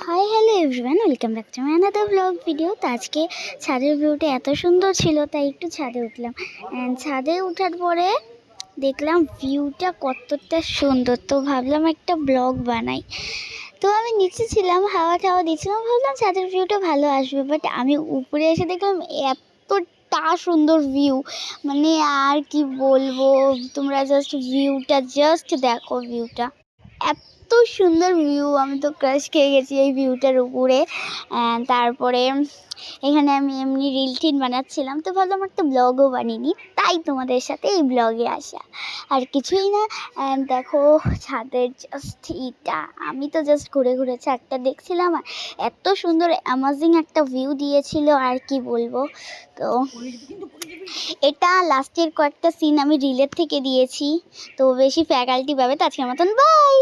Hi hello everyone, welcome back to my another blog video. তো আজকে ছাদের ভিউটা এত সুন্দর ছিল তাই একটু ছাদে উঠলাম। ছাদে ওঠার পরে দেখলাম ভিউটা কতটা সুন্দর, তো ভাবলাম একটা ব্লগ বানাই। তো আমি নিচে ছিলাম, হাওয়া টাওয়া দিচ্ছিলাম, ভাবলাম ছাদের ভিউটা ভালো আসবে, বাট আমি উপরে এসে দেখলাম এতটা সুন্দর ভিউ, মানে আর কি বলবো। তোমরা জাস্ট দেখো ভিউটা, এত সুন্দর ভিউ, আমি তো ক্রাশ খেয়ে গেছি এই ভিউটার উপরে। তারপরে এখানে আমি এমনি রিল টিন বানাচ্ছিলাম, তো ভাবলাম একটা ব্লগও বানিয়ে নিই, তাই তোমাদের সাথে এই ব্লগে আসা, আর কিছুই না। দেখো ছাদের জাস্ট এটা, আমি তো জাস্ট ঘুরে ঘুরে ছাদটা দেখছিলাম, আর এত সুন্দর অ্যামাজিং একটা ভিউ দিয়েছিল, আর কি বলবো। তো এটা লাস্টের কয়েকটা সিন আমি রিলের থেকে দিয়েছি, তো বেশি ফ্যাকাল্টি পাবে। তো আজকের মতন বাই।